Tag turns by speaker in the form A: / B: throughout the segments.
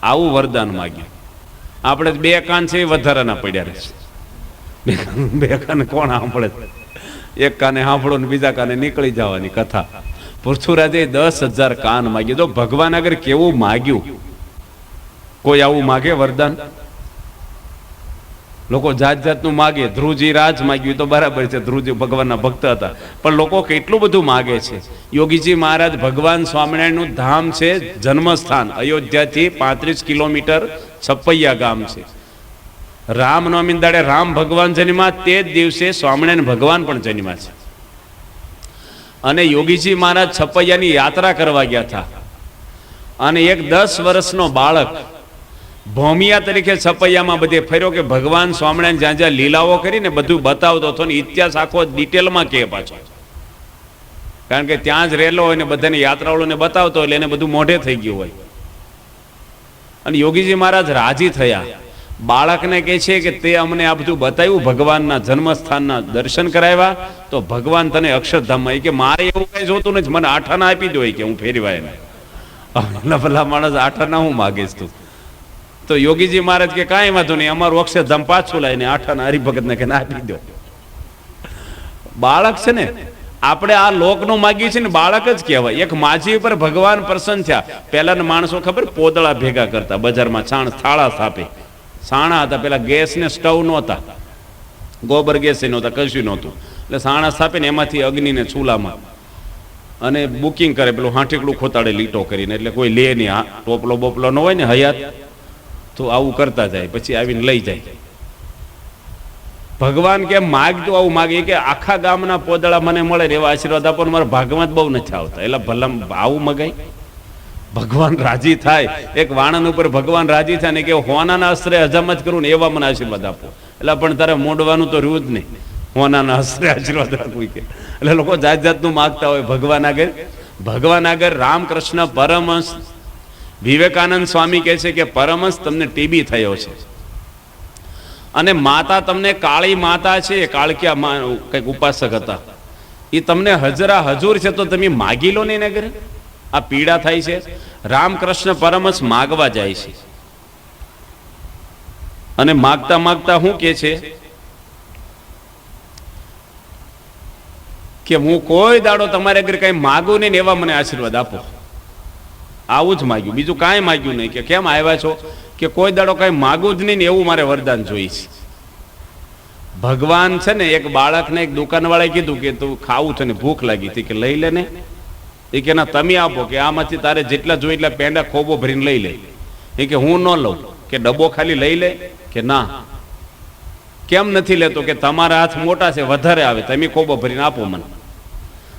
A: આવું વરદાન માગ્યું. આપણે બે કાન છે એ વધારાના પડ્યા રહેશે. બે કાને કોણ સાંભળે? એક કાને સાંભળો ને બીજા કાને નીકળી જવાની કથા. પૃથ્વીરાજે 10,000 કાન માગ્યું. તો ભગવાન આગળ કેવું માગ્યું? કોઈ આવું માગે વરદાન? લોકો જાત જાતનું માગે. ધ્રુવજી રાજ માગ્યું તો બરાબર છે, ધ્રુવજી ભગવાનના ભક્ત હતા, પણ લોકો કેટલું બધું માગે છે. યોગીજી મહારાજ ભગવાન સ્વામિનારાયણનું ધામ છે, જન્મસ્થાન અયોધ્યાથી 35 કિલોમીટર છપૈયા ગામ છે. રામનવમી દાડે રામ ભગવાન જન્મ્યા, તે જ દિવસે સ્વામિનારાયણ ભગવાન પણ જન્મ્યા છે. અને યોગીજી મહારાજ છપૈયાની યાત્રા કરવા ગયા હતા, અને એક 10 વર્ષનો બાળક ભોમિયા તરીકે છપૈયામાં બધે ફર્યો કે ભગવાન સ્વામિનારાયણ જ્યાં જ્યાં લીલાઓ કરીને બધું બતાવતો હતો, ને ઇતિહાસ આખો ડિટેલમાં કહે પાછો, કારણ કે ત્યાં જ રહેલો હોય ને બધાને યાત્રાળુઓને બતાવતો એટલે એને બધું મોઢે થઈ ગયું હોય. અને યોગીજી મહારાજ રાજી થયા. બાળકને કહે છે કે તે અમને આ બધું બતાવ્યું, ભગવાનના જન્મસ્થાનના દર્શન કરાવ્યા, તો ભગવાન તને અક્ષરધામમાં, કે મારે એવું કઈ જોતું નથી, મને આઠાના આપી દો કે હું ફેરવાય ને. ભલા માણસ આઠાના હું માગીશ તું? તો યોગીજી મહારાજ કે કાંઈ વાંધો નહીં, અમારું અક્ષરધામ પાછું લાવીને આઠાના હરિભગતને કે આપી દો. બાળક છે ને, આપણે આ લોકનું માગ્યું છે ને, બાળક જ કહેવાય. એક માજી ઉપર ભગવાન પ્રસન્ન થયા. પહેલાના માણસો ખબર પોદળા ભેગા કરતા, બજારમાં છાણ થાળા સ્થાપે, સાણા હતા. પેલા ગેસ ને સ્ટવ નહોતા, ગોબર ગેસ નહોતા, કશું નહોતું, એટલે સાણા સ્થાપે ને એમાંથી અગ્નિને ચૂલામાં, અને બુકિંગ કરે, પેલું હાંઠીકડું ખોતાડે લીટો કરીને, એટલે કોઈ લે નહીં. ટોપલો બોપલો ન હોય ને હયાત, તો આવું કરતા જાય, પછી આવીને લઈ જાય. ભગવાન કેમ માગતું આવું માગે કે આખા ગામના પોદળા મને મળે એવા આશીર્વાદ આપો, મારા ભાગમાં જ બહુ નથી આવતા, એટલે ભલા આવું મગાય. ભગવાન રાજી થાય, એક વાણંદ ઉપર ભગવાન રાજી થાય ને કે હોનાના અસ્ત્રે હજામત કરું ને એવા મને આશીર્વાદ આપો. એટલે પણ તારે મોડવાનું તો રહ્યું જ નહીં, હોનાના અસ્ત્રે આશીર્વાદ રાખવું કે. એટલે લોકો જાત જાતનું માગતા હોય ભગવાન આગળ. ભગવાન આગળ રામકૃષ્ણ પરમહંસ વિવેકાનંદ સ્વામી કહે છે કે પરમહંસ તમને ટીબી થયો છે, અને માતા તમને કાળી માતા છે, કાળકિયા કંઈક ઉપાસક હતા, એ તમને હજરા હજુર છે, તો તમે માગી લો ને એને ઘરે. આ પીડા થાય છે. રામકૃષ્ણ પરમહંસ માગવા જાય છે, અને માગતા માગતા શું કે છે કે હું કોઈ દાડો તમારે ઘરે કઈ માગું નહીં, એવા મને આશીર્વાદ આપો. આવું જ માગ્યું, બીજું કાંઈ માગ્યું નહીં. કે કેમ આવ્યા છો? કે કોઈ દાડો કઈ માગું જ નહીં ને એવું મારે વરદાન જોઈશ. ભગવાન છે ને, એક બાળકને એક દુકાનવાળાએ કીધું કે તું ખાવું છે ને ભૂખ લાગી હતી, કે લઈ લે ને. એ કે ના, તમે આપો, કે આમાંથી તારે જેટલા જોઈએ એટલા પેંડા ખોબો ભરીને લઈ લે. એ કે હું ન લઉં, કે ડબ્બો ખાલી લઈ લે. કે ના, કેમ નથી લેતો? કે તમારા હાથ મોટા છે, વધારે આવે, તમે ખોબો ભરીને આપો મને.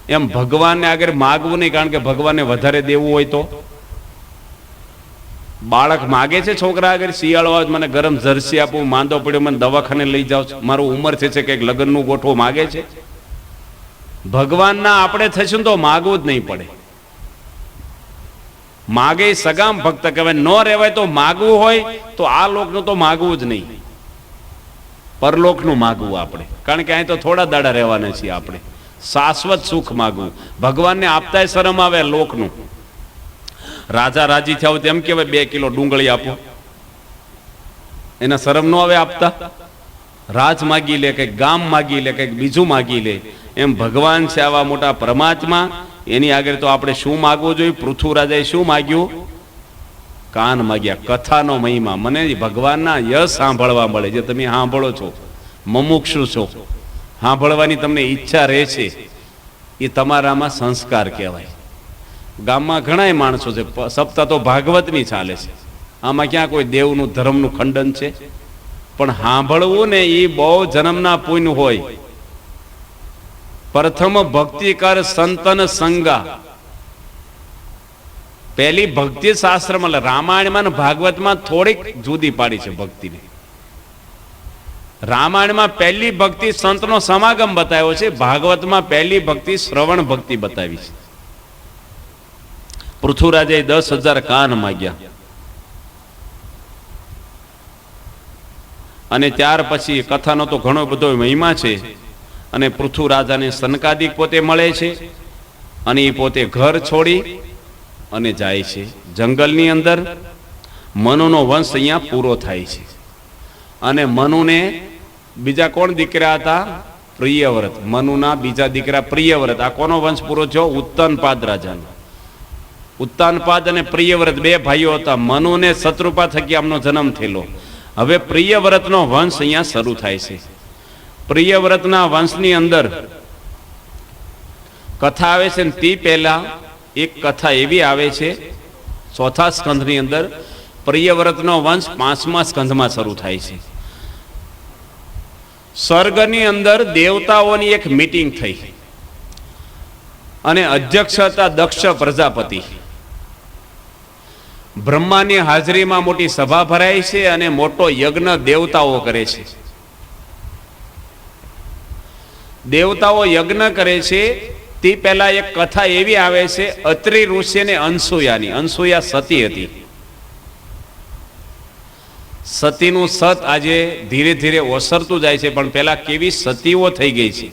A: એમ ભગવાનને આગળ માગવું નહીં, કારણ કે ભગવાનને વધારે દેવું હોય તો. બાળક માગે છે છોકરા આગળ, શિયાળો આવે મને ગરમ જર્સી આપું, માંદો પડ્યો મને દવાખાને લઈ જાઓ, મારું ઉંમર છે કંઈક લગ્નનું ગોઠવો, માગે છે. ભગવાનના આપણે થશું તો માગવું જ નહીં પડે. માગે સગામ ભક્ત કહેવાય. ન રહેવાય તો માગવું હોય તો આ લોકનું તો માગવું જ નહીં, પરલોકનું માગવું આપણે, કારણ કે અહીં તો થોડા દાડા રહેવાના છીએ આપણે. શાશ્વત સુખ માગવું. ભગવાનને આપતાય શરમ આવે લોકનું. રાજા રાજી થયા તેમ કહેવાય 2 કિલો ડુંગળી આપો, એના શરમ ન આવે આપતા? રાજ માગી લે, કંઈક ગામ માગી લે, કંઈક બીજું માગી લે. એમ ભગવાન છે આવા મોટા પરમાત્મા, એની આગળ તો આપણે શું માગવું જોઈએ? પૃથ્વીરાજાએ શું માગ્યું? કાન માગ્યા. કથાનો મહિમા. મને ભગવાનના યશ સાંભળવા મળે, જે તમે સાંભળો છો, મુમુક્ષુ છો, સાંભળવાની તમને ઈચ્છા રહે છે, એ તમારામાં સંસ્કાર કહેવાય. ગામમાં ઘણા માણસો છે, સપ્તાહ તો ભાગવતની ચાલે છે, આમાં ક્યાં કોઈ દેવનું ધર્મનું ખંડન છે? પણ સાંભળવું ને એ બહુ જન્મના પુણ્ય હોય. પ્રથમ ભક્તિ કર સંતન સંગા. પહેલી ભક્તિ શાસ્ત્રમાં, રામાયણમાં ભાગવતમાં થોડીક જુદી પાડી છે ભક્તિને. રામાયણમાં પહેલી ભક્તિ સંતનો સમાગમ બતાવ્યો છે, ભાગવતમાં પહેલી ભક્તિ શ્રવણ ભક્તિ બતાવી છે. પૃથ્વીરાજે 10,000 કાન માગ્યા, અને ત્યાર પછી કથાનો તો ઘણો બધો મહિમા છે. અને પૃથ્વીરાજાને સનકાદિક પોતે મળે છે, અને એ પોતે ઘર છોડી અને જાય છે જંગલની અંદર. મનુનો વંશ અહીંયા પૂરો થાય છે. અને મનુને બીજા કોણ દીકરા હતા? પ્રિયવ્રત. મનુના બીજા દીકરા પ્રિયવ્રત. આ કોનો વંશ પૂરો થયો? ઉત્તાનપાદ રાજાનો. ઉત્તાનપાદ અને પ્રિયવ્રત બે ભાઈઓ હતા. મનુને શત્રુપા થકી આમનો જન્મ થયેલો. હવે પ્રિયવ્રતનો વંશ અહીંયા શરૂ થાય છે. પ્રિયવ્રતના વંશની અંદર કથા આવે છે ને તે પહેલા એક કથા એવી આવે છે ચોથા સ્કંધની અંદર. પ્રિયવ્રતનો વંશ 5મા સ્કંધમાં શરૂ થાય છે. સ્વર્ગની અંદર દેવતાઓની એક મીટિંગ થઈ અને અધ્યક્ષ હતા દક્ષ પ્રજાપતિ. બ્રહ્માની હાજરીમાં મોટી સભા ભરાય છે અને મોટો યજ્ઞ દેવતાઓ કરે છે. દેવતાઓ યજ્ઞ કરે છે તે પહેલા એક કથા એવી આવે છે અત્રિ ઋષિ અને અનસૂયાની. અનસૂયા સતી હતી. સતીનું સત આજે ધીરે ધીરે ઓસરતું જાય છે, પણ પેલા કેવી સતીઓ થઈ ગઈ છે.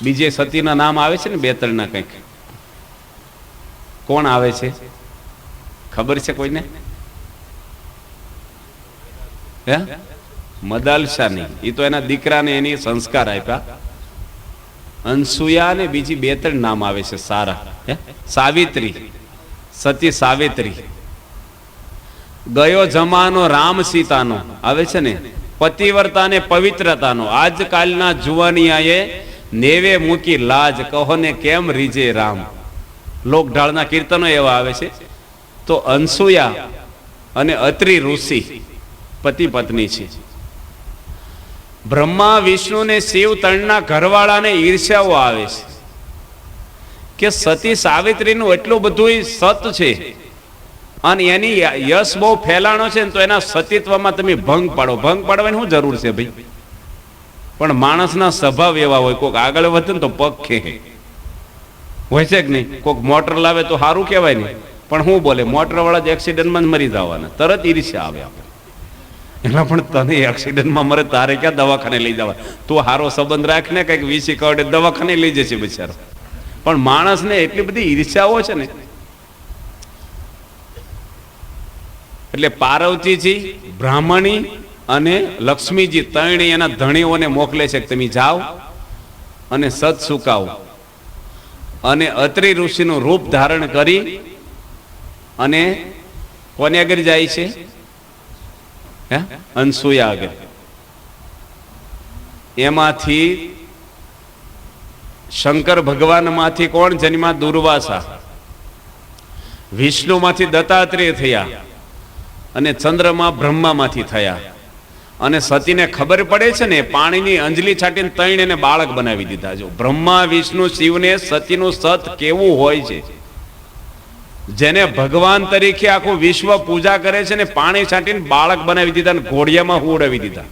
A: બીજે સતીના નામ આવે છે ને બે ત્રણના કંઈક. કોણ આવે છે ખબર છે કોઈને? હે? મદાલશાની. એ તો એના દીકરાને એની સંસ્કાર આપ્યા. અનસૂયા ને બીજી બે ત્રણ નામ આવે છે સારા. સાવિત્રી, સતી સાવિત્રી. ગયો જમાનો રામ સીતાનો આવે છે ને, પતિવ્રતા ને પવિત્રતાનો. આજકાલના જુવાનિયાએ નેવે મૂકી લાજ, કહો ને કેમ રીજે રામ. લોકઢાળના કીર્તનો એવા આવે છે. તો અનસૂયા અને અત્રિ ઋષિ પતિ પત્ની છે. બ્રહ્મા વિષ્ણુ ને શિવ ત્રણના ઘરવાળાને ઈર્ષ્યાઓ આવે છે કે સતી સાવિત્રીનું એટલું બધું સત છે અને એની યશ બહુ ફેલાણો છે ને, તો એના સતીત્વમાં તમે ભંગ પાડો. ભંગ પાડવાની શું જરૂર છે ભાઈ? પણ માણસના સ્વભાવ એવા હોય, કોઈક આગળ વધે ને તો પગ ખેંચે. હોય છે કે નહીં? કોઈક મોટર લાવે તો સારું કહેવાય ને, પણ હું બોલે મોટર વાળા જ એક્સિડન્ટમાં જ મરી જવાના. તરત ઈર્ષ્યા આવે આપણે. એટલે પણ તને એક્સિડન્ટમાં મરે તારે ક્યાં દવાખાને લઈ જવા? તું સારો સંબંધ રાખ ને, કંઈક વીસી કવડે દવાખાને લઈ જશે બિચારો. પણ માણસને એટલી બધી ઈર્ષ્યાઓ છે ને. એટલે પાર્વતીજી, બ્રાહ્મણી અને લક્ષ્મીજી ત્રણે એના ધણીઓને મોકલે છે કે તમે જાઓ અને સત સુકાવો. અને અત્રિ ઋષિનું રૂપ ધારણ કરી અને કોને આગળ જાય છે? અનસૂયા આગળ. એમાંથી શંકર ભગવાન માંથી કોણ જન્મ્યા? દુર્વાસા. વિષ્ણુમાંથી દત્તાત્રેય થયા અને ચંદ્રમાં બ્રહ્મામાંથી થયા. અને સતીને ખબર પડે છે ને, પાણીની અંજલી છાટીને ત્રણ એને બાળક બનાવી દીધા. જો બ્રહ્મા વિષ્ણુ શિવને સતીનું સત કેવું હોય છે. જેને ભગવાન તરીકે આખું વિશ્વ પૂજા કરે છે ને, પાણી છાંટીને બાળક બનાવી દીધા અને ઘોડિયામાં ઉડાવી દીધા.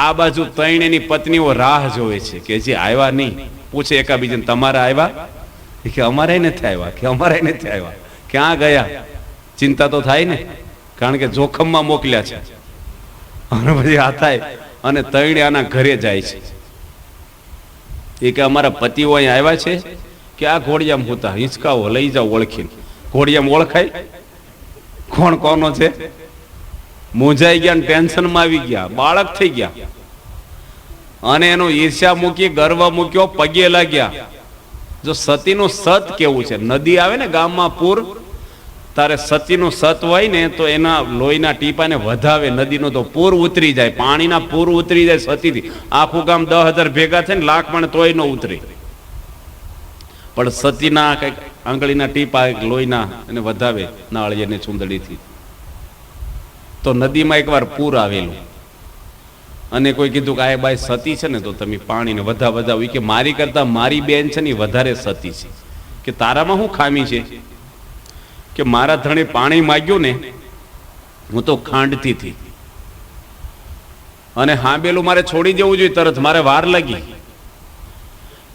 A: આ બાજુ ત્રણ એની પત્નીઓ રાહ જોવે છે કે જે આવ્યા નહીં. પૂછે એકાબીજાને, તમારા આવ્યા? કે અમારે નથી આવ્યા. કે અમારે નથી આવ્યા. ક્યાં ગયા? ચિંતા તો થાય ને, કારણ કે જોખમમાં મોકલ્યા છે. અને પછી આ થાય અને ત્રણ આના ઘરે જાય છે. એ કે અમારા પતિઓ અહીં આવ્યા છે કે આ ઘોડિયામાં હોતા હિંચકાઓ લઈ જાઓ ઓળખીને. ઘોડિયામાં ઓળખાય કોણ કોનો છે? મૂંઝાઈ ગયા ને ટેન્શનમાં આવી ગયા, બાળક થઈ ગયા. અને એનો ઈર્ષ્યા મૂકી, ગર્વ મૂક્યો, પગે લાગ્યા. જો સતીનું સત કેવું છે, નદી આવે ને ગામમાં પૂર, તારે સતીનું સત હોય ને તો એના લોહીના ટીપાને વધાવે નદીનો, તો પૂર ઉતરી જાય. પાણીના પૂર ઉતરી જાય સતીથી. આખું ગામ 10,000 ભેગા થાય ને લાખ પણ તોય ન ઉતરે. પણ સતીના કઈક આંગળીના ટીપા લોહીના એને વધાવે નાળિયેરની ચૂંદડીથી. તો નદીમાં એકવાર પૂર આવેલું અને કોઈ કીધું કે આ બાઈ સતી છે ને, તો તમે પાણીને વધાવો. કે મારી કરતા મારી બેન છે ને વધારે સતી છે. કે તારામાં શું ખામી છે? કે મારા ધણે પાણી માગ્યું ને, હું તો ખાંડતી હતી અને હાંબેલું મારે છોડી દેવું જોઈએ તરત, મારે વાર લાગી.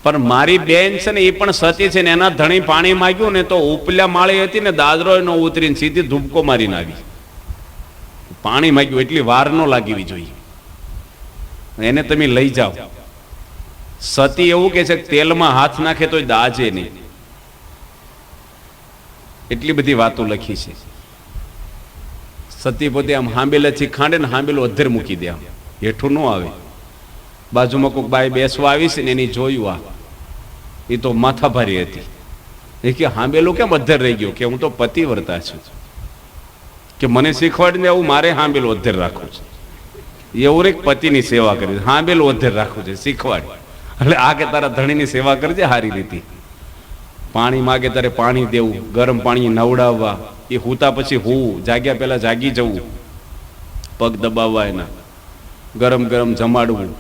A: પણ મારી બેન છે ને, એ પણ સતી છે ને, એના ધણી પાણી માગ્યું ને તો ઉપલા માળી હતી ને, દાદરો ન ઉતરીને સીધી ધૂપકો મારીને આવી. પાણી માગ્યું એટલી વાર ન લાગવી જોઈએ. એને તમે લઈ જાઓ. સતી એવું કે છે કે તેલમાં હાથ નાખે તો દાજે નહીં. એટલી બધી વાતો લખી છે. સતી પોતે આમ હાંબેલાથી ખાંડે ને હાંબેલું અધ્ધર મૂકી દે, આમ હેઠું ન આવે. બાજુમાં કોઈક બાઈ બેસવા આવી છે ને એની જોયું, આ એ તો માથાભારી હતી. એ કે હાંબેલું કેમ અધ્ધર રહી ગયો? કે હું તો પતિવ્રતા છું, કે મને શીખવાડીને આવું મારે હાંબેલું અધ્ધર રાખવું છે. એવું એક પતિની સેવા કરી, હાંબેલું અધ્ધર રાખવું છે શીખવાડી. એટલે આ કે તારા ધણીની સેવા કરજે સારી રીતે. પાણી માગે ત્યારે પાણી દેવું, ગરમ પાણી નવડાવવા, એ હુતા પછી હું જાગ્યા પહેલા જાગી જવું, પગ દબાવવા એના, ગરમ ગરમ જમાડવું,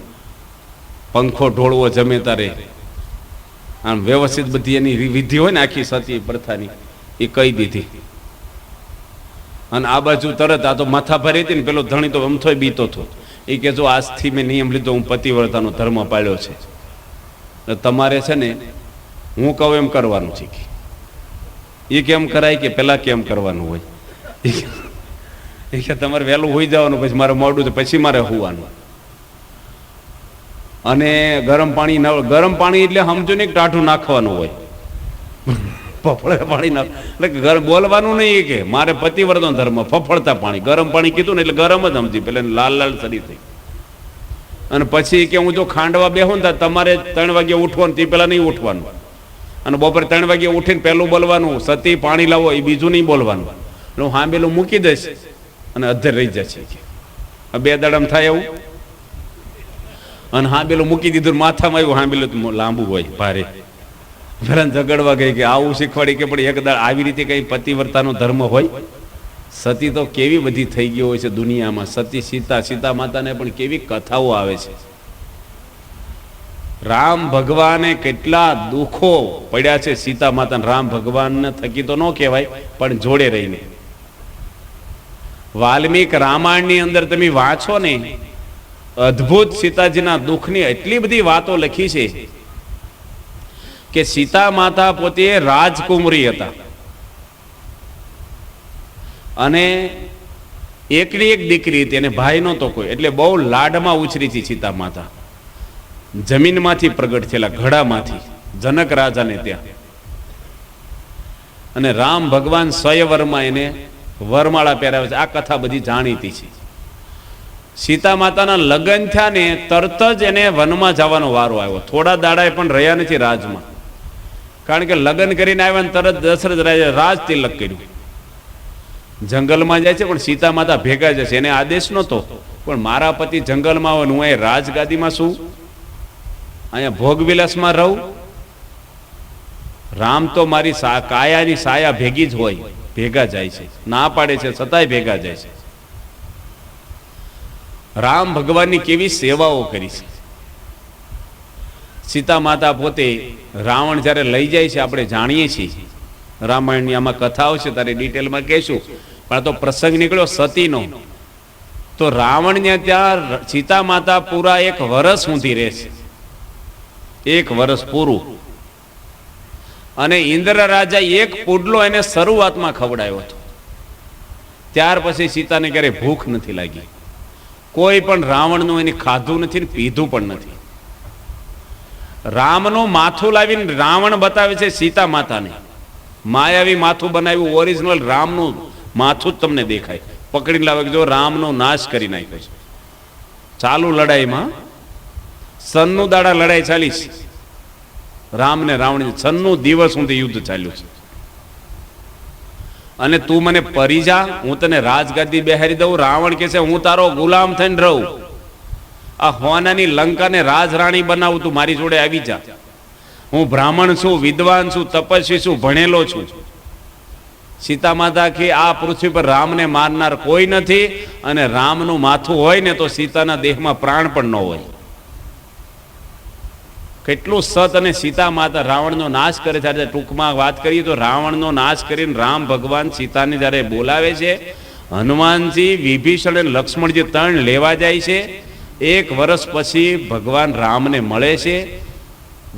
A: પંખો ઢોળવો જમે તારે. આમ વ્યવસ્થિત બધી એની વિધિ હોય ને આખી સતી પ્રથાની એ કહી દીધી. અને આ બાજુ તરત આ તો માથા ભરી હતી ને, પેલો ધણી તો અમથોય બીતો હતો. એ કે જો આજથી મેં નિયમ લીધો, હું પતિવ્રતાનો ધર્મ પાળ્યો છે, તમારે છે ને હું કહું એમ કરવાનું છે. એ કેમ કરાય? કે પેલા કેમ કરવાનું હોય? એ કે તમારે વહેલું હોઈ જવાનું, પછી મારે મોડું છે, પછી મારે હોવાનું. અને ગરમ પાણી એટલે સમજો ને ટાઢું નાખવાનું હોય, ફફળે પાણી નાખ, એટલે બોલવાનું નહીં કે મારે પતિવ્રતનો ધર્મ, ફફળતા પાણી. ગરમ પાણી કીધું ને એટલે ગરમ જ સમજી, પેલા લાલ લાલ સરી થઈ. અને પછી કે હું જો ખાંડવા બેહું ને તમારે 3 વાગે ઉઠવાનું, તે પેલા નહીં ઉઠવાનું. અને બપોરે 3 વાગે ઉઠીને પહેલું બોલવાનું, સતી પાણી લાવો, એ બીજું નહીં બોલવાનું. એટલે હું હાંબેલું મૂકી દઈશ અને અધ્ધર રહી જશે. 2 દાડામાં થાય એવું. અને હાંબેલું મૂકી દીધું, માથામાં આવ્યું, હાંબેલું લાંબુ હોય ભારે. પેલા ઝઘડવા ગઈ કે આવું શીખવાડી, કે પણ એક દાડ આવી રીતે કઈ પતિવ્રતાનો ધર્મ હોય? સતી તો કેવી બધી થઈ ગઈ હોય છે દુનિયામાં. સતી સીતા માતાને પણ કેવી કથાઓ આવે છે. રામ ભગવાને કેટલા દુઃખો પડ્યા છે સીતા માતા. રામ ભગવાન થકી તો ન કહેવાય, પણ જોડે રહીને. વાલ્મીક રામાયણની અંદર તમે વાંચો ને, અદ્ભુત સીતાજીના દુઃખની એટલી બધી વાતો લખી છે કે સીતા માતા પોતે રાજકુમારી હતા અને એકની એક દીકરી હતી, અને ભાઈ નહોતો કોઈ, એટલે બહુ લાડમાં ઉછરી હતી સીતા માતા. જમીનમાંથી પ્રગટ થયેલા, ઘડામાંથી, જનક રાજાને ત્યાં. અને રામ ભગવાન સ્વયંવરમાં એને વરમાળા પહેરાવે છે. આ કથા બધી જાણીતી છે. સીતા માતાના લગ્ન થયા ને તરત જ એને વનમાં જવાનો વારો આવ્યો. થોડા દાડાએ પણ રહ્યા નથી રાજમાં, કારણ કે લગ્ન કરીને આવ્યા ને તરત દશરથ રાજા રાજ તિલક કર્યું. જંગલમાં જાય છે પણ સીતા માતા ભેગા જશે. એને આદેશ નહોતો, પણ મારા પતિ જંગલમાં હોય, હું અહીં રાજગાદીમાં છું, અહીંયા ભોગવિલાસમાં રહું. રામ તો મારી કાયાની સાયા ભેગી જ હોય, ભેગા જાય છે. ના પાડે છે છતાંય ભેગા જાય છે. રામ ભગવાનની કેવી સેવાઓ કરી છે. સીતા માતા પોતે રાવણ જ્યારે લઈ જાય છે, આપણે જાણીએ છીએ, રામાયણની આમાં કથાઓ છે, તારે ડિટેલમાં કહેશું. પણ તો પ્રસંગ નીકળ્યો સતીનો, તો રાવણને ત્યાં સીતા માતા પૂરા 1 વર્ષ સુધી રહેશે, 1 વર્ષ પૂરું. અને ઇન્દ્ર રાજા 1 પુડલો એને શરૂઆતમાં ખવડાવ્યો હતો. ત્યાર પછી સીતાને ક્યારે ભૂખ નથી લાગી. કોઈ પણ રાવણનું એને ખાધું નથી ને પીધું પણ નથી. રામનું માથું લાવીને રાવણ બતાવે છે સીતા માતાને, માયાવી માથું બનાવ્યું. ઓરિજિનલ રામનું માથું જ તમને દેખાય. પકડીને લાવે જો રામનો નાશ કરી નાખ્યો છે. ચાલુ લડાઈમાં સનનું દાડા લડાઈ ચાલી છે, રામ ને રાવણ સનનું દિવસ સુધી યુદ્ધ ચાલ્યું છે. અને તું મને પરી જા, હું તને રાજગાદી બેહારી દઉં. રાવણ કે છે હું તારો ગુલામ થઈને રહું, આ હોનાની લંકાને રાજરાણી બનાવું, તું મારી જોડે આવી જા. હું બ્રાહ્મણ છું, વિદ્વાન છું, તપસ્વી છું, ભણેલો છું. સીતા માતા કે આ પૃથ્વી પર રામને મારનાર કોઈ નથી, અને રામનું માથું હોય ને તો સીતાના દેહમાં પ્રાણ પણ ન હોય. કેટલું સત. અને સીતા માતા રાવણનો નાશ કરે છે. ટૂંકમાં વાત કરીએ તો રાવણનો નાશ કરીને રામ ભગવાન સીતાને જ્યારે બોલાવે છે, હનુમાનજી, વિભીષણ અને લક્ષ્મણજી 3 લેવા જાય છે. 1 વર્ષ પછી ભગવાન રામને મળે છે.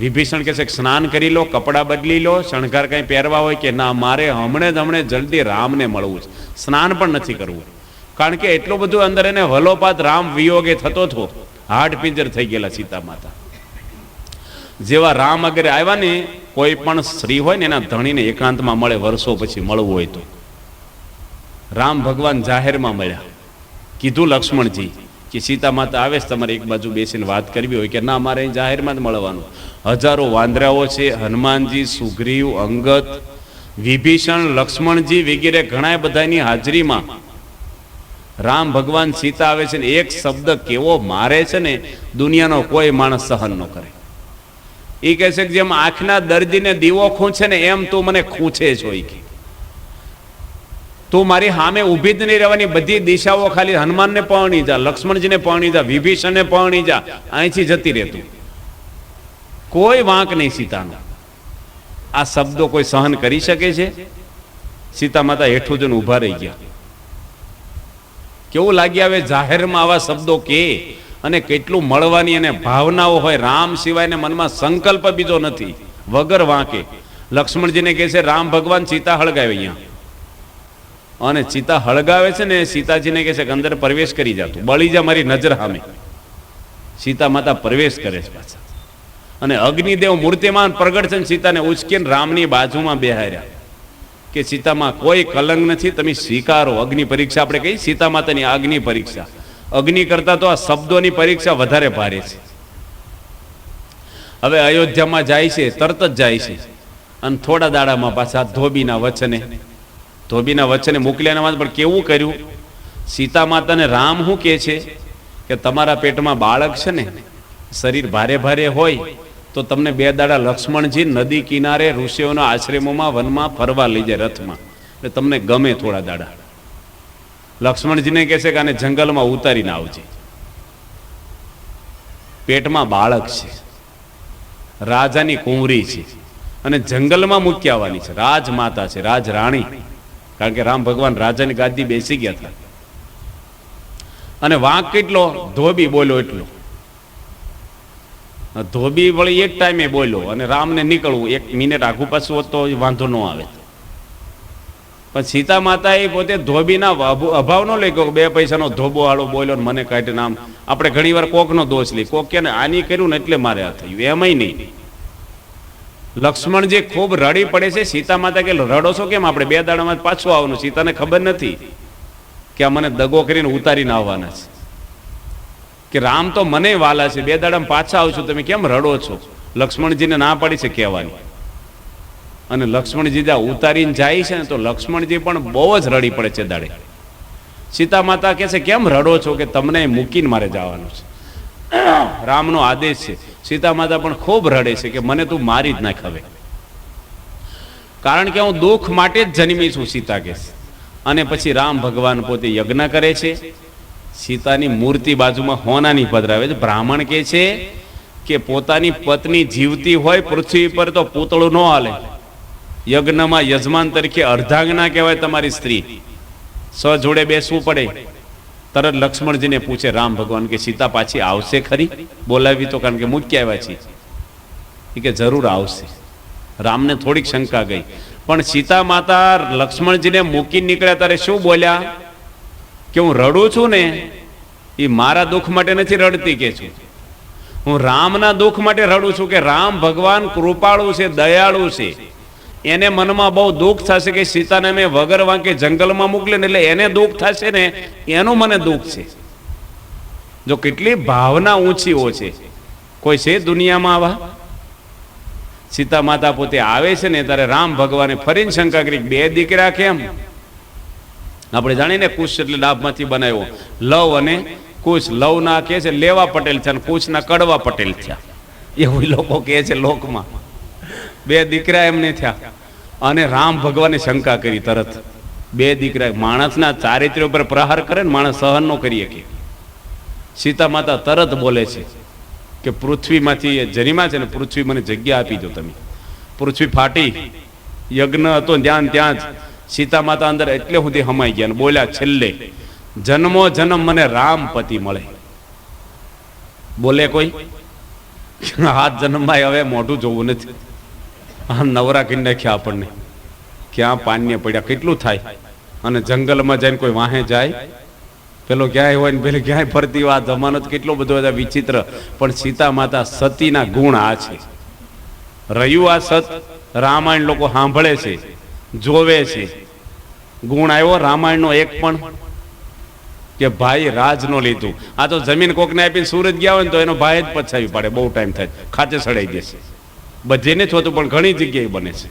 A: વિભીષણ કહે છે સ્નાન કરી લો, કપડાં બદલી લો, શણગાર કંઈ પહેરવા હોય કે ના, મારે હમણે જલ્દી રામને મળવું છે, સ્નાન પણ નથી કરવું. કારણ કે એટલું બધું અંદર એને વલોપાત રામ વિયોગે થતો હતો, હાડ પિંજર થઈ ગયેલા સીતા માતા. જેવા રામ અગરે આવ્યા ને, કોઈ પણ સ્ત્રી હોય ને એના ધણીને એકાંતમાં મળે, વર્ષો પછી મળવું હોય તો. રામ ભગવાન જાહેરમાં મળ્યા. કીધું લક્ષ્મણજી કે સીતા માતા આવે છે, તમારે એક બાજુ બેસીને વાત કરવી હોય કે ના, મારે અહીં જાહેરમાં જ મળવાનું. હજારો વાંદરાઓ છે, હનુમાનજી, સુગ્રીવ, અંગદ, વિભીષણ, લક્ષ્મણજી વગેરે ઘણા બધાની હાજરીમાં રામ ભગવાન સીતા આવે છે ને એક શબ્દ કેવો મારે છે ને, દુનિયાનો કોઈ માણસ સહન ન કરે. એ કહે છે કે જેમ આંખના દર્દીને દીવો ખૂંચે ને એમ તું મને ખૂંચે છો. તું મારી સામે ઊભી જ નહીં રહેવાની, બધી દિશાઓ ખાલી હનુમાનને પહોંચી જા, લક્ષ્મણજીને પહોંચી જા, વિભીષણને પહોંચી જા, અહીંથી જતી રહે તું, કોઈ વાંક નહીં સીતાનો. આ શબ્દો કોઈ સહન કરી શકે છે? સીતા માતા હેઠું જઈને ઊભા રહી ગયા. કેવું લાગી આવે જાહેરમાં આવા શબ્દો કે, અને કેટલું મળવાની અને ભાવનાઓ હોય. રામ સિવાયને મનમાં સંકલ્પ બીજો નથી, વગર વાંકે. લક્ષ્મણજીને કહે છે રામ ભગવાન ચિતા હળગાવે અહીંયા, અને ચિતા હળગાવે છે ને સીતાજીને કહે છે કે અંદર પ્રવેશ કરી જાતું, બળી જા મારી નજર સામે. સીતા માતા પ્રવેશ કરે છે પાછા, અને અગ્નિદેવ મૂર્તિમાન પ્રગટ છે ને સીતાને ઉચકીને રામની બાજુમાં બેહાર્યા કે સીતામાં કોઈ કલંક નથી, તમે સ્વીકારો. અગ્નિ પરીક્ષા આપણે કહી, સીતા માતાની અગ્નિ પરીક્ષા. અગ્નિ કરતા તો આ શબ્દોની પરીક્ષા વધારે ભારે છે. હવે અયોધ્યામાં જાય છે, તરત જ જાય છે, અને થોડા દાડામાં પાછા ધોબીના વચને મોકલ્યાના. પણ કેવું કર્યું? સીતા માતાને રામ શું કહે છે કે તમારા પેટમાં બાળક છે ને, શરીર ભારે ભારે હોય તો તમને 2 દાડા લક્ષ્મણજી નદી કિનારે ઋષિઓના આશ્રમોમાં વનમાં ફરવા લઈ જાય રથમાં, એટલે તમને ગમે થોડા દાડા. લક્ષ્મણજીને કહે છે કે આને જંગલમાં ઉતારીને આવજે, પેટમાં બાળક છે, રાજાની કુંવરી છે, અને જંગલમાં મૂકી આવવાની છે. રાજમાતા છે, રાજરાણી, કારણ કે રામ ભગવાન રાજાની ગાદી બેસી ગયા હતા. અને વાંક કેટલો? ધોબી બોલ્યો એટલો. ધોબી વળી એક ટાઈમે બોલ્યો, અને રામને નીકળવું 1 મિનિટ આઘું પાછું હોત તો વાંધો ન આવે. પણ સીતા માતા એ પોતે ધોબીના અભાવ ન લઈ ગયો. 2 પૈસાનો ધોબો હાળો બોલ્યો ને મને કાઢે નામ. આપણે ઘણી વાર કોકનો દોષ લઈ, કોક કે આની કર્યું ને એટલે મારે આ થયું, એમાંય નહીં. લક્ષ્મણજી ખૂબ રડી પડે છે. સીતા માતા કે રડો છો કેમ? આપણે 2 દાડામાં પાછું આવવાનું. સીતાને ખબર નથી કે આ મને દગો કરીને ઉતારીને આવવાના છે, કે રામ તો મને વાલા છે, 2 દાડામાં પાછા આવશું, તમે કેમ રડો છો? લક્ષ્મણજીને ના પાડી છે કહેવાની. અને લક્ષ્મણજી જ્યાં ઉતારીને જાય છે ને, તો લક્ષ્મણજી પણ બહુ જ રડી પડે છે દાડે. સીતા માતા કહે છે કેમ રડો છો? કે તમને મૂકીને મારે જવાનું છે, રામનો આદેશ છે. સીતા માતા પણ ખૂબ રડે છે કે મને તું મારી જ નાખ હવે, કારણ કે હું દુઃખ માટે જ જન્મી છું, સીતા કહે છે. અને પછી રામ ભગવાન પોતે યજ્ઞ કરે છે. સીતાની મૂર્તિ બાજુમાં હોનાની પધરાવે છે. બ્રાહ્મણ કહે છે કે પોતાની પત્ની જીવતી હોય પૃથ્વી પર તો પૂતળું ન હાલે. યજ્ઞમાં યજમાન તરીકે અર્ધાંગના કહેવાય તમારી સ્ત્રી, જોડે બેસવું પડે. તરત લક્ષ્મણજીને પૂછે રામ ભગવાન કે સીતા પાછી આવશે ખરી? બોલાવી તો, કારણ કે મૂકી આવ્યા છીએ. એ કે જરૂર આવશે. રામને થોડીક શંકા ગઈ, પણ સીતા માતા લક્ષ્મણજીને મૂકી નીકળ્યા ત્યારે શું બોલ્યા કે હું રડું છું ને એ મારા દુઃખ માટે નથી રડતી, કે છું હું રામના દુઃખ માટે રડું છું. કે રામ ભગવાન કૃપાળુ છે, દયાળુ છે. એને મનમાં બહુ દુઃખ થશે કે સીતાને મેં વગર વાંકે જંગલમાં મોકલે ને, એટલે એને દુઃખ થશે ને, એનું મને દુઃખ છે. જો કેટલી ભાવના ઊંચીઓ છે, કોઈ છે દુનિયામાં આવા? સીતા માતા પોતે આવે છે ને ત્યારે રામ ભગવાને ફરીને શંકા કરી, 2 દીકરા કેમ? આપણે જાણીને કુશ એટલે ડાબમાંથી બનાવ્યો, લવ અને કુશ. લવ ના કહે છે લેવા પટેલ છે, અને કુશ ના કડવા પટેલ થયા, એવું લોકો કહે છે લોકમાં. 2 દીકરા એમને થયા. અને રામ ભગવાને શંકા કરી તરત. 2 દીકરા માણસના ચારિત્ર્ય ઉપર પ્રહાર કરે ને, માણસ સહન ન કરી શકે. સીતા માતા તરત બોલે છે કે પૃથ્વીમાંથી જરીમાં છે ને, પૃથ્વી મને જગ્યા આપી દો તમે. પૃથ્વી ફાટી, યજ્ઞ હતો ત્યાં જ સીતા માતા અંદર એટલે સુધી હમાઈ ગયા, બોલ્યા છેલ્લે જન્મો જન્મ મને રામ પતિ મળે. બોલે કોઈ? 7 જન્મમાં હવે મોઢું જોવું નથી. આમ નવરા કરી નાખ્યા આપણને, ક્યાં પાન્ય પડ્યા, કેટલું થાય. અને જંગલમાં જઈને કોઈ વાહે જાય, પેલો ક્યાંય હોય ને પેલે ક્યાંય ફરતી. આ જમાનો કેટલો બધો વિચિત્ર. પણ સીતા માતા સતીના ગુણ આ છે. રહ્યું આ સત રામાયણ લોકો સાંભળે છે, જોવે છે. ગુણ આવ્યો રામાયણનો એક પણ કે ભાઈ રાજ નો લીધું. આ તો જમીન કોકને આપીને સુરત ગયા હોય ને તો એનો ભાઈ જ પછાવી પડે, બહુ ટાઈમ થાય ખાતે સડાઈ દેશે. બધે નથી હોતું પણ ઘણી જગ્યાએ બને છે.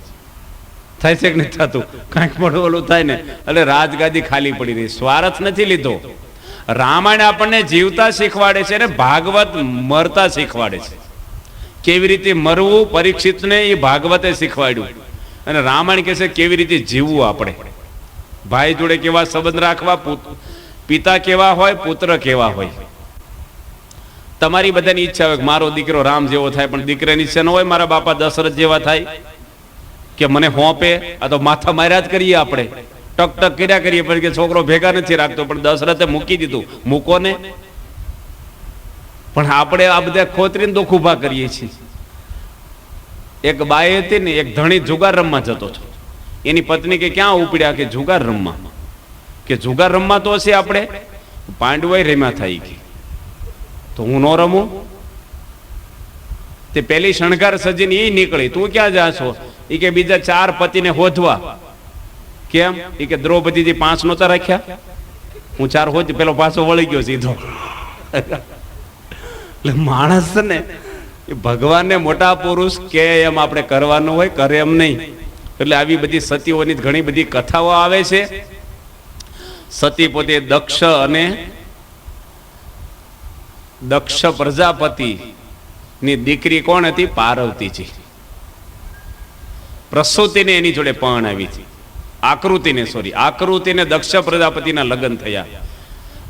A: થાય છે કે નથી થતું? કાંઈક મોટું ઓલું થાય ને એટલે રાજગાદી ખાલી પડી રહી. સ્વાર્થ નથી લીધો. રામાયણ આપણને જીવતા શીખવાડે છે અને ભાગવત મરતા શીખવાડે છે. કેવી રીતે મરવું પરીક્ષિતને એ ભાગવતે શીખવાડ્યું. અને રામાયણ કહે છે કેવી રીતે જીવવું આપણે. ભાઈ જોડે કેવા સંબંધ રાખવા, પિતા કેવા હોય, પુત્ર કેવા હોય. તમારી બધાની ઈચ્છા હોય કે મારો દીકરો રામ જેવો થાય, પણ દીકરાની ઈચ્છા ન હોય મારા બાપા દશરથ જેવા થાય કે મને હોંપે. આ તો માથા માર્યા જ કરીએ આપણે, ટક ટક કર્યા કરીએ, પણ કે છોકરો ભેગા નથી રાખતો. પણ દશરથે મૂકી દીધું, મૂકો ને. પણ આપણે આ બધા ખોતરીને દુઃખ ઉભા કરીએ છીએ. એક બાઈ હતી ને, એક ધણી જુગાર રમવા જતો હતો. એની પત્ની કે ક્યાં ઉપડ્યા? કે જુગાર રમવા. કે જુગાર રમવા તો હશે આપણે, પાંડવાય રમ્યા થાય કે તો હું ન રમું? તે પેલી શણગાર સજીને એ નીકળી. તું ક્યાં જા છો? એ કે બીજા 4 પતિને હોધવા. કેમ? એ કે દ્રૌપદીજી 5 નહોતા રાખ્યા, હું 4 હોધ. પેલો પાછો વળી ગયો સીધો. એટલે માણસ ને ભગવાનને મોટા પુરુષ કે એમ આપણે કરવાનું હોય, કરે એમ નહીં. એટલે આવી બધી સતીઓની ઘણી બધી કથાઓ આવે છે. સતી પોતે દક્ષ અને દક્ષ પ્રજાપતિ ની દીકરી કોણ હતી? પાર્વતીજી. પ્રસૂતિને એની જોડે પરણાવી હતી. આકૃતિને દક્ષ પ્રજાપતિના લગ્ન થયા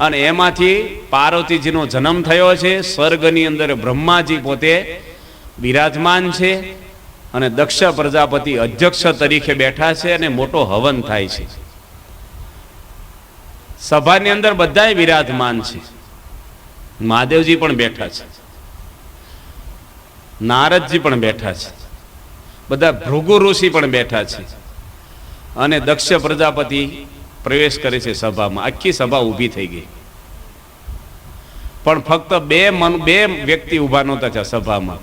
A: અને એમાંથી પાર્વતીજીનો જન્મ થયો છે. સ્વર્ગની અંદર બ્રહ્માજી પોતે વિરાજમાન છે અને દક્ષ પ્રજાપતિ અધ્યક્ષ તરીકે બેઠા છે અને મોટો હવન થાય છે. સભાની અંદર બધાય વિરાજમાન છે. મહાદેવજી પણ બેઠા છે, નારદજી પણ બેઠા છે, બધા ભૃગુ ઋષિ પણ બેઠા છે. અને દક્ષ પ્રજાપતિ પ્રવેશ કરે છે સભામાં. આખી સભા ઊભી થઈ ગઈ. પણ ફક્ત બે વ્યક્તિ ઊભા નહોતા થયા સભામાં.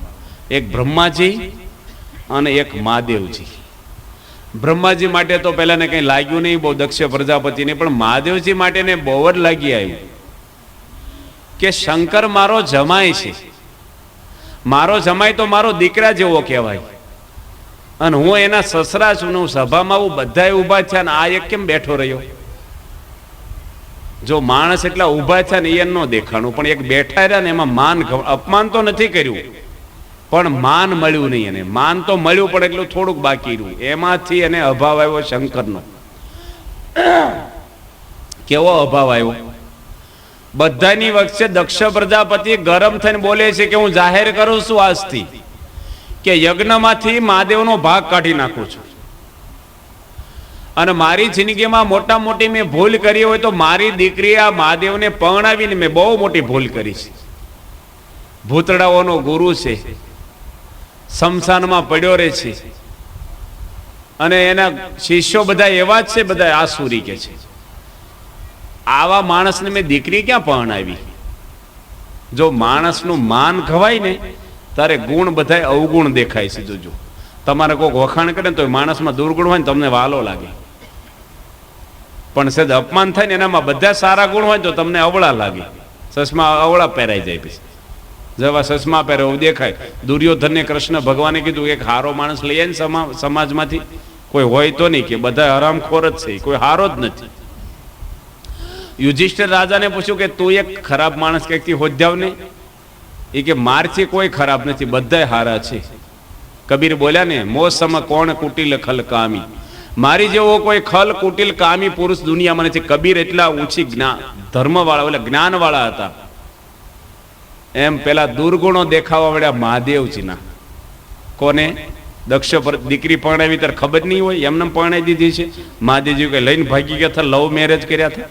A: એક બ્રહ્માજી અને એક મહાદેવજી. બ્રહ્માજી માટે તો પહેલાને કંઈ લાગ્યું નહીં બહુ દક્ષ પ્રજાપતિને, પણ મહાદેવજી માટે ને બહુ જ લાગી આવ્યું કે શંકર મારો જમાય છે. મારો જમાય તો મારો દીકરા જેવો કહેવાય અને હું એના સસરા છું. હું સભામાં હું બધા ઊભા થયા ને આ એક કેમ બેઠો રહ્યો? જો માણસ એટલા ઊભા થયા ને એ ન દેખાણું, પણ એક બેઠા રહ્યા ને એમાં અપમાન તો નથી કર્યું પણ માન મળ્યું નહીં. એને માન તો મળ્યું પણ એટલું થોડુંક બાકી રહ્યું. એમાંથી એને અભાવ આવ્યો શંકરનો. કેવો અભાવ આવ્યો? બધાની વચ્ચે દક્ષ પ્રજાપતિ ગરમ થઈને બોલે છે કે હું જાહેર કરું છું આજથી કે યજ્ઞમાંથી મહાદેવનો ભાગ કાઢી નાખું છું. અને મારી જિંદગીમાં મોટા મોટી મેં ભૂલ કરી હોય તો મારી દીકરી આ મહાદેવને પરણાવીને મેં બહુ મોટી ભૂલ કરી છે. ભૂતડાઓનો ગુરુ છે, શમશાનમાં પડ્યો રહે છે અને એના શિષ્યો બધા એવા જ છે, બધા આસુરી કે છે. આવા માણસને મેં દીકરી ક્યાં પરણાવી? જો માણસનું માન ખવાય ને તારે ગુણ બધા અવગુણ દેખાય છે. જોજો, તમારે કોઈક વખાણ કરે ને તો માણસમાં દુર્ગુણ હોય ને તમને વાલો લાગે, પણ સદ અપમાન થાય ને એનામાં બધા સારા ગુણ હોય તો તમને અવળા લાગે. ચશ્મા અવળા પહેરાઈ જાય. પછી જેવા ચશ્મા પહેરે એવું દેખાય. દુર્યોધનને કૃષ્ણ ભગવાને કીધું એક હારો માણસ લઈએ ને સમાજમાંથી, કોઈ હોય તો નહીં કે બધા હરામખોર જ છે, કોઈ હારો જ નથી. યુધિષ્ઠિર રાજાને પૂછ્યું કે તું એક ખરાબ માણસ ક્યાંકથી હોદ્યાવ ને? એ કે મારથી કોઈ ખરાબ નથી, બધા હારા છે. કબીર બોલ્યા ને, મોસમ કોણ કુટિલ ખલ કામી. મારી જેવો કોઈ ખલ કુટિલ કામી પુરુષ દુનિયામાં નથી. કબીર એટલા ઊંચી ધર્મ વાળા, એટલે જ્ઞાન વાળા હતા. એમ પેલા દુર્ગુણો દેખાવા મળ્યા મહાદેવજીના. કોને? દક્ષ પર દીકરી પરણાવી ત્યારે ખબર નહીં હોય, એમને પરણાવી દીધી છે. મહાદેવજી કઈ લઈને ભાગી ગયા હતા, લવ મેરેજ કર્યા હતા.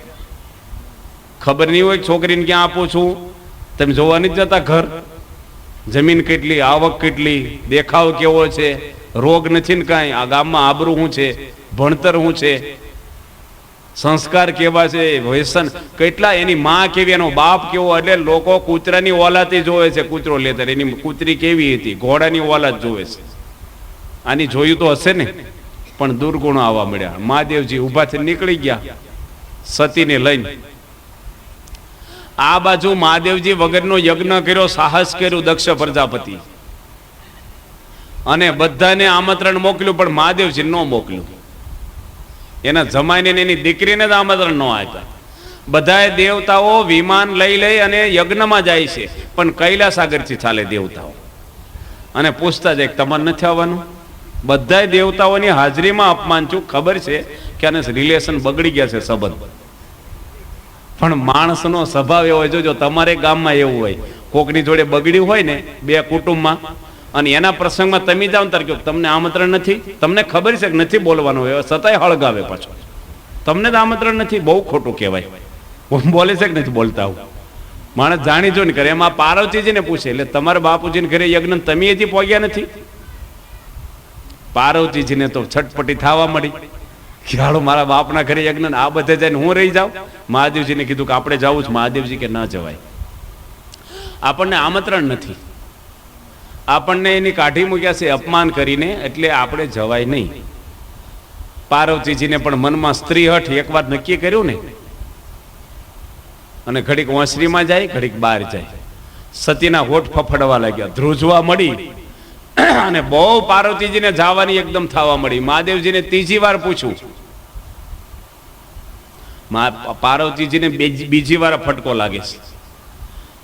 A: ખબર નહીં હોય છોકરીને ક્યાં આપું છું, તમે જોવા નથી જતા ઘર, જમીન કેટલી, આવક કેટલી, દેખાવ કેવો છે, રોગ નથી ને કાંઈ, આ ગામમાં આબરૂ શું છે, ભણતર શું છે, સંસ્કાર કેવા છે, વ્યસન કેટલા, એની માં કેવી, એનો બાપ કેવો. એટલે લોકો કૂતરાની ઓલાતી જોવે છે. કૂતરો લેતા એની કૂતરી કેવી હતી, ઘોડાની ઓલાદ જોવે છે. આની જોયું તો હશે ને, પણ દુર્ગુણો આવવા મળ્યા. મહાદેવજી ઊભાથી નીકળી ગયા સતીને લઈને. આ બાજુ મહાદેવજી વગરનો યજ્ઞ કર્યો, સાહસ કર્યું દક્ષ પ્રજાપતિ, અને બધાને આમંત્રણ મોકલ્યું, પણ મહાદેવજી ન મોકલ્યું. એના જમાઈને એની દીકરીને જ આમંત્રણ ન આપ્યા. બધાએ દેવતાઓ વિમાન લઈ લઈ અને યજ્ઞમાં જાય છે, પણ કૈલાસ આગળથી ચાલે દેવતાઓ, અને પૂછતા જાય તમારે નથી આવવાનું. બધાય દેવતાઓની હાજરીમાં અપમાન છું, ખબર છે કે આને રિલેશન બગડી ગયા છે, સંબંધ. પણ માણસનો સ્વભાવ એવો હોય, જોજો તમારે ગામમાં એવું હોય, કોકની જોડે બગડ્યું હોય ને બે કુટુંબમાં, અને એના પ્રસંગમાં તમે જાઓ તાર કહો તમને આમંત્રણ નથી, તમને ખબર છે કે નથી બોલવાનું હોય, છતાંય હળગાવે પાછો, તમને જ આમંત્રણ નથી. બહુ ખોટું કહેવાય. બોલે છે કે નથી બોલતા? આવું માણસ જાણી જો ને કરે. એમાં પાર્વતીજીને પૂછે, એટલે તમારા બાપુજીને ઘરે યજ્ઞ તમે હજી પહોંચ્યા નથી? પાર્વતીજીને તો છટપટી થવા મળી કે હાલો મારા બાપના ઘરે યજ્ઞ, આ બધે જઈને હું રહી જાઉં. મહાદેવજીને કીધું કે આપણે જવું જ. મહાદેવજી કે ના જવાય, આપણને આમંત્રણ નથી, આપણને એની કાઢી મૂક્યા છે અપમાન કરીને, એટલે આપણે જવાય નહીં. પાર્વતીજીને પણ મનમાં સ્ત્રી હઠ એકવાર નક્કી કર્યું ને, અને ઘડીક ઓસરીમાં જાય, ઘડીક બહાર જાય. સતીના હોઠ ફફડવા લાગ્યા, ધ્રુજવા મળી, અને બહુ પાર્વતીજીને જવાની એકદમ થવા મળી. મહાદેવજીને ત્રીજી વાર પૂછ્યું, પાર્વતીજીને બીજી વાર ફટકો લાગે છે.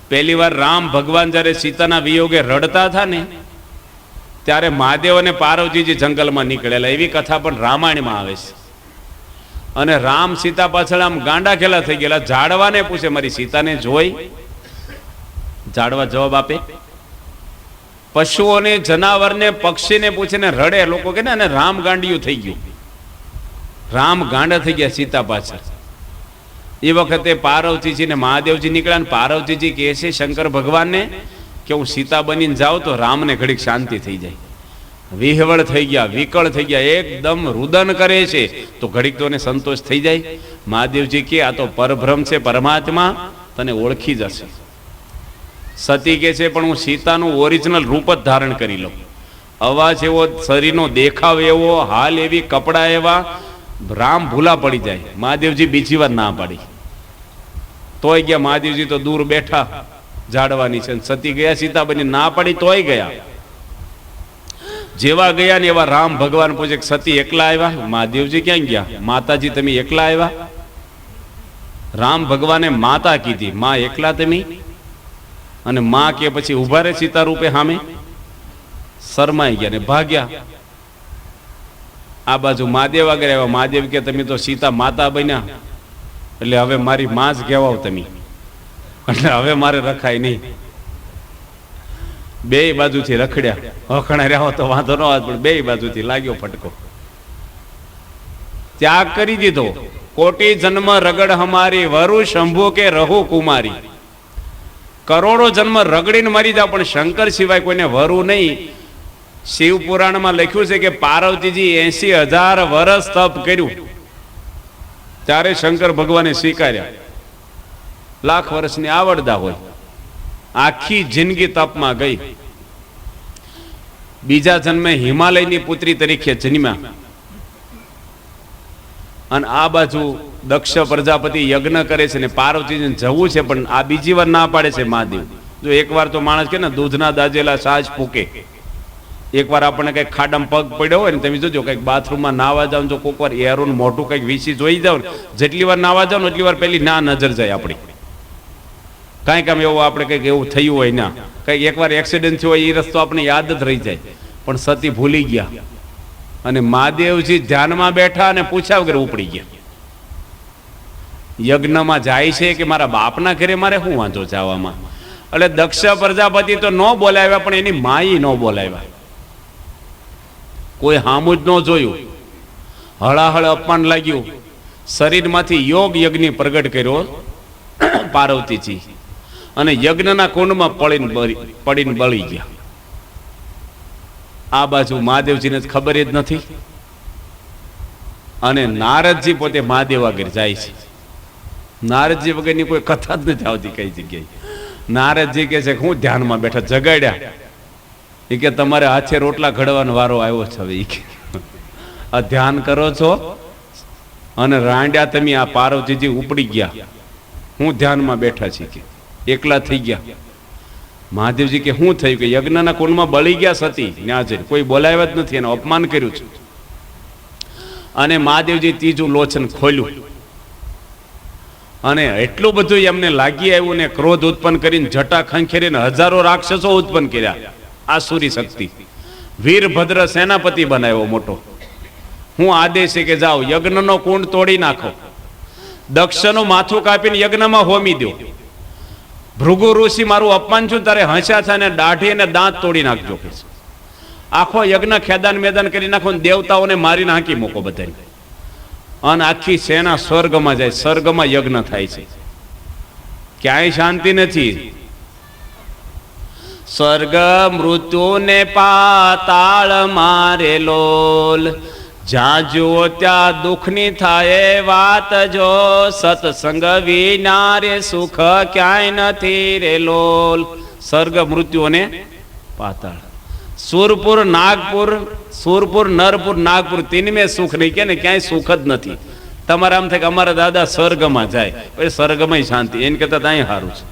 A: પહેલી વાર રામ ભગવાન જ્યારે સીતાના વિયોગે રડતા હતા ને, ત્યારે મહાદેવ અને પાર્વતીજી જંગલમાં નીકળેલા, એવી કથા પણ રામાયણમાં આવે છે. અને રામ સીતા પાછળ આમ ગાંડા ખેલા થઈ ગયેલા. ઝાડવાને પૂછે મારી સીતાને જોઈ? ઝાડવા જવાબ આપે. પશુઓને, જનાવરને, પક્ષીને પૂછે ને રડે. લોકો કે ને રામ ગાંડિયું થઈ ગયું, રામ ગાંડા થઈ ગયા સીતા પાછળ. એ વખતે પાર્વતીજીને મહાદેવજી નીકળ્યા, ને પાર્વતીજી કહે છે શંકર ભગવાનને કે હું સીતા બનીને જાઉં તો રામને ઘડીક શાંતિ થઈ જાય. વિહવળ થઈ ગયા, વિકળ થઈ ગયા, એકદમ રુદન કરે છે, તો ઘડીક તો સંતોષ થઈ જાય. મહાદેવજી કે આ તો પરબ્રહ્મ છે, પરમાત્મા તને ઓળખી જશે. સતી કે છે પણ હું સીતાનું ઓરિજિનલ રૂપ જ ધારણ કરી લઉં. અવાજ એવો, શરીરનો દેખાવ એવો, હાલ એવી, કપડા એવા, રામ ભૂલા પડી જાય. મહાદેવજી બીજી વાર ના પાડી, તોય ગયા. મહાદેવજી તો દૂર બેઠા ઝાડવાની છે, સતી ગયા સીતા બની, ના પાડી તોય ગયા. જેવા ગયા ને એવા રામ ભગવાન પૂછે સતી એકલા આવ્યા? મહાદેવજી ક્યાં ગયા? માતાજી તમે એકલા આવ્યા? રામ ભગવાને માતા કીધી, માં એકલા તમે? અને માં કે પછી ઉભા રહે સીતા રૂપે સામે, શરમાઈ ગયા ને ભાગ્યા. આ બાજુ મહાદેવ આગળ આવ્યા. મહાદેવ કે તમે તો સીતા માતા બન્યા, એટલે હવે મારી માં જ કહેવાઓ તમે, એટલે હવે મારે રખાય નહીં. બે બાજુથી રખડ્યા, હખણા રહ્યા તો વાંધો ન આવે, પણ બે બાજુથી લાગ્યો ફટકો. ત્યાગ કરી દીધો. કોટી જન્મ રગડ હમારી, વરુ શંભુ કે રહુ કુમારી. કરોડો જન્મ રગડીને મરી જાવ, પણ શંકર સિવાય કોઈને વરુ નહીં. શિવ પુરાણમાં લખ્યું છે કે પાર્વતીજી 80,000 વર્ષ તપ કર્યું, ત્યારે શંકર ભગવાને સ્વીકાર્યા. લાખ વર્ષની આવડતા હોય, આખી જિંદગી તપમાં ગઈ. બીજા જન્મે હિમાલયની પુત્રી તરીકે જન્મ્યા. અને આ બાજુ દક્ષ પ્રજાપતિ યજ્ઞ કરે છે ને પાર્વતીજીને જવું છે, પણ આ બીજી વાર ના પાડે છે મહાદેવ. જો એકવાર તો માણસ કે ને દૂધના દાજેલા સાજ ફૂકે, એકવાર આપણને કઈક ખાડામાં પગ પડ્યો હોય ને, તમે જોજો કઈક બાથરૂમમાં નાવા જાવ તો કોઈક વાર એરોનું મોઢું કઈક વીસી જોઈ જાવ ને, જેટલી વાર નાવા જાવ ને એટલી વાર પેલી ના નજર જાય આપણી. કાંઈક આમ એવું આપણે કંઈક એવું થયું હોય ના, કંઈક એકવાર એક્સિડન્ટ થયો હોય, એ રસ્તો આપણે યાદ જ રહી જાય. પણ સતી ભૂલી ગયા, અને મહાદેવજી ધ્યાનમાં બેઠા અને પૂછ્યા વગર ઉપડી ગયા. યજ્ઞમાં જાય છે કે મારા બાપના ઘરે મારે શું વાંધો જવામાં? એટલે દક્ષ પ્રજાપતિ તો ન બોલાવ્યા, પણ એની માઈ ન બોલાવ્યા. કોઈ હામું જ ન જોયું, હળાહળ અપમાન લાગ્યું. શરીરમાંથી યોગ યજ્ઞ પ્રગટ કર્યો પાર્વતીજી, અને યજ્ઞના કુંડમાં પડીને બળી ગયા. આ બાજુ મહાદેવજીને ખબર જ નથી, અને નારદજી પોતે મહાદેવ આગળ જાય છે. નારદજી વગરની કોઈ કથા જ નથી આવતી કઈ જગ્યાએ. નારદજી કે છે હું ધ્યાનમાં બેઠા, જગાડ્યા એ કે તમારે હાથે રોટલા ઘડવાનો વારો આવ્યો છે હવે. ઈ કે આ ધ્યાન કરો છો અને રાંડ્યા તમે આ પાર્વતીજી ઉપડી ગયા, હું ધ્યાનમાં બેઠા છીએ કે એકલા થઈ ગયા. મહાદેવજી કે શું થયું? કે યજ્ઞના કુંડમાં બળી ગયા સતી, ત્યાં જઈને કોઈ બોલાવ્યા જ નથી, એનું અપમાન કર્યું છે. અને મહાદેવજી ત્રીજું લોચન ખોલ્યું અને એટલું બધું એમને લાગી આવ્યું ને ક્રોધ ઉત્પન્ન કરીને જટા ખંખેરીને હજારો રાક્ષસો ઉત્પન્ન કર્યા. આસુરી શક્તિ વીરભદ્ર સેનાપતિ બનાવ્યો મોટો. હું આદેશ છે કે જાઓ યજ્ઞનો કુંડ તોડી નાખો, દક્ષનું માથું કાપીને યજ્ઞમાં હોમી દો. ભૃગુ ઋષિ મારું અપમાન છું તારે હસ્યા છે ને દાઢી અને દાંત તોડી નાખજો કે છે. આખો યજ્ઞ ખેદાન મેદાન કરી નાખો ને દેવતાઓને મારીને હાંકી મૂકો બધાને. અને આખી સેના સ્વર્ગમાં જાય, સ્વર્ગમાં યજ્ઞ થાય છે, ક્યાંય શાંતિ નથી. સ્વર્ગ મૃત્યુ ને પાતાળ મારે લોલ, જ્યાં જુઓ ત્યાં દુઃખની થાય વાત જો, સત્સંગ વિના રે સુખ ક્યાંય નથી રે લોલ. સ્વર્ગ મૃત્યુ અને પાતાળ, સુરપુર નાગપુર, સુરપુર નરપુર નાગપુર તીનમે સુખ નહીં કે ને ક્યાંય સુખ જ નથી. તમારે આમ થાય કે અમારા દાદા સ્વર્ગમાં જાય, પછી સ્વર્ગમાં શાંતિ, એને કરતા ત્યાં સારું છે.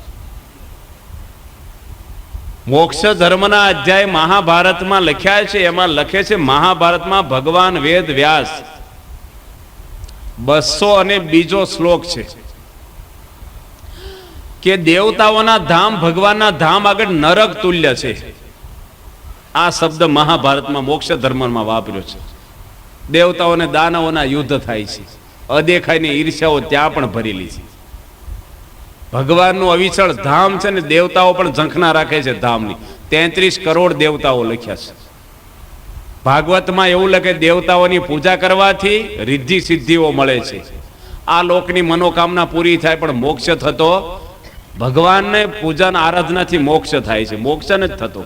A: મોક્ષ ધર્મના અધ્યાય મહાભારતમાં લખ્યા છે. એમાં લખે છે મહાભારતમાં ભગવાન વેદ વ્યાસ 202 શ્લોક છે કે દેવતાઓના ધામ ભગવાનના ધામ આગળ નરક તુલ્ય છે. આ શબ્દ મહાભારતમાં મોક્ષ ધર્મમાં વાપર્યો છે. દેવતાઓને દાનવોના યુદ્ધ થાય છે, અદેખાઈની ઈર્ષ્યાઓ ત્યાં પણ ભરેલી છે. ભગવાનનું અવિચળ ધામ છે ને દેવતાઓ પણ ઝંખના રાખે છે ધામની. 33 કરોડ દેવતાઓ લખ્યા છે. ભાગવતમાં એવું લખે દેવતાઓની પૂજા કરવાથી રિદ્ધિ સિદ્ધિઓ મળે છે. આ લોકની મનોકામના પૂરી થાય, પણ મોક્ષ થતો ભગવાનને પૂજાના આરાધનાથી મોક્ષ થાય છે, મોક્ષ નથી થતો.